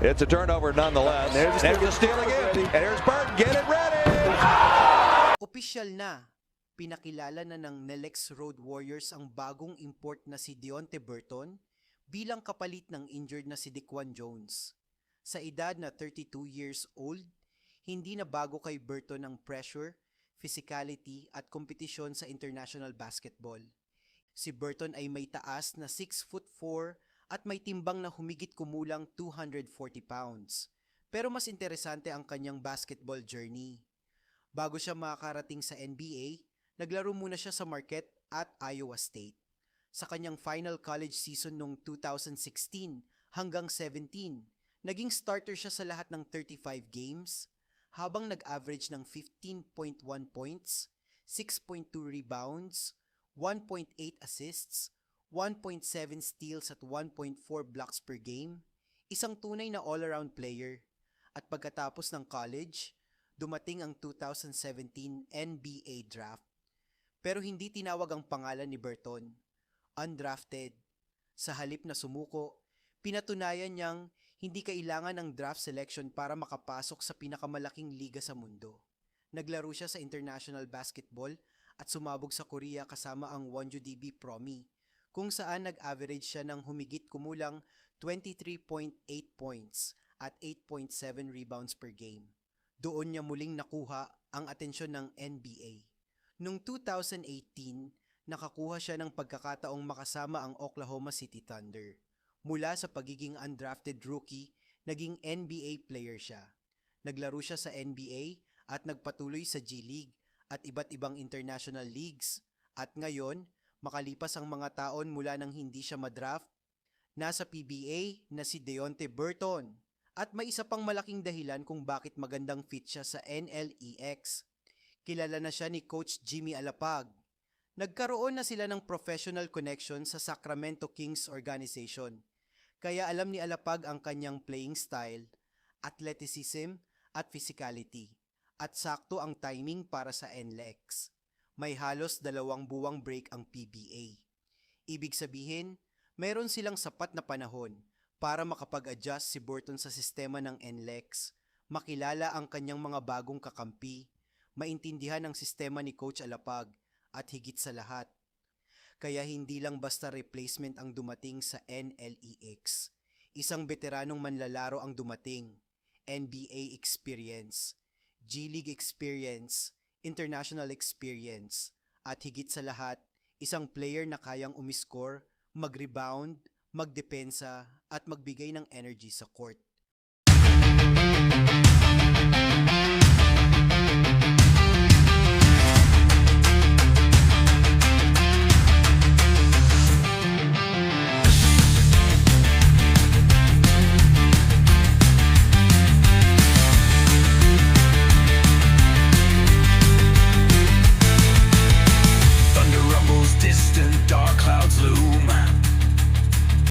It's a turnover nonetheless. There's the steal again. And here's Burton. Get it ready. Opisyal na, pinakilala na ng Nelex Road Warriors ang bagong import na si Deonte Burton bilang kapalit ng injured na si Dequan Jones. Sa edad na 32 years old, hindi na bago kay Burton ang pressure, physicality at kompetisyon sa international basketball. Si Burton ay may taas na 6'4" at may timbang na humigit kumulang 240 pounds. Pero mas interesante ang kanyang basketball journey. Bago siya makarating sa NBA, naglaro muna siya sa Marquette at Iowa State. Sa kanyang final college season noong 2016 hanggang 17, naging starter siya sa lahat ng 35 games, habang nag-average ng 15.1 points, 6.2 rebounds, 1.8 assists, 1.7 steals at 1.4 blocks per game, isang tunay na all-around player. At pagkatapos ng college, dumating ang 2017 NBA Draft. Pero hindi tinawag ang pangalan ni Burton. Undrafted. Sa halip na sumuko, pinatunayan niyang hindi kailangan ng draft selection para makapasok sa pinakamalaking liga sa mundo. Naglaro siya sa international basketball at sumabog sa Korea kasama ang Wonju DB Promi, kung saan nag-average siya ng humigit kumulang 23.8 points at 8.7 rebounds per game. Doon niya muling nakuha ang atensyon ng NBA. Noong 2018, nakakuha siya ng pagkakataong makasama ang Oklahoma City Thunder. Mula sa pagiging undrafted rookie, naging NBA player siya. Naglaro siya sa NBA at nagpatuloy sa G League at iba't ibang international leagues. At ngayon, makalipas ang mga taon mula nang hindi siya madraft, nasa PBA na si Deonte Burton. At may isa pang malaking dahilan kung bakit magandang fit siya sa NLEX. Kilala na siya ni Coach Jimmy Alapag. Nagkaroon na sila ng professional connection sa Sacramento Kings organization. Kaya alam ni Alapag ang kanyang playing style, athleticism at physicality. At sakto ang timing para sa NLEX. May halos 2 buwang break ang PBA. Ibig sabihin, meron silang sapat na panahon para makapag-adjust si Burton sa sistema ng NLEX, makilala ang kanyang mga bagong kakampi, maintindihan ang sistema ni Coach Alapag, at higit sa lahat. Kaya hindi lang basta replacement ang dumating sa NLEX. Isang veteranong manlalaro ang dumating, NBA experience, G League experience, international experience, at higit sa lahat, isang player na kayang umiscore, mag-rebound, magdepensa, at magbigay ng energy sa court.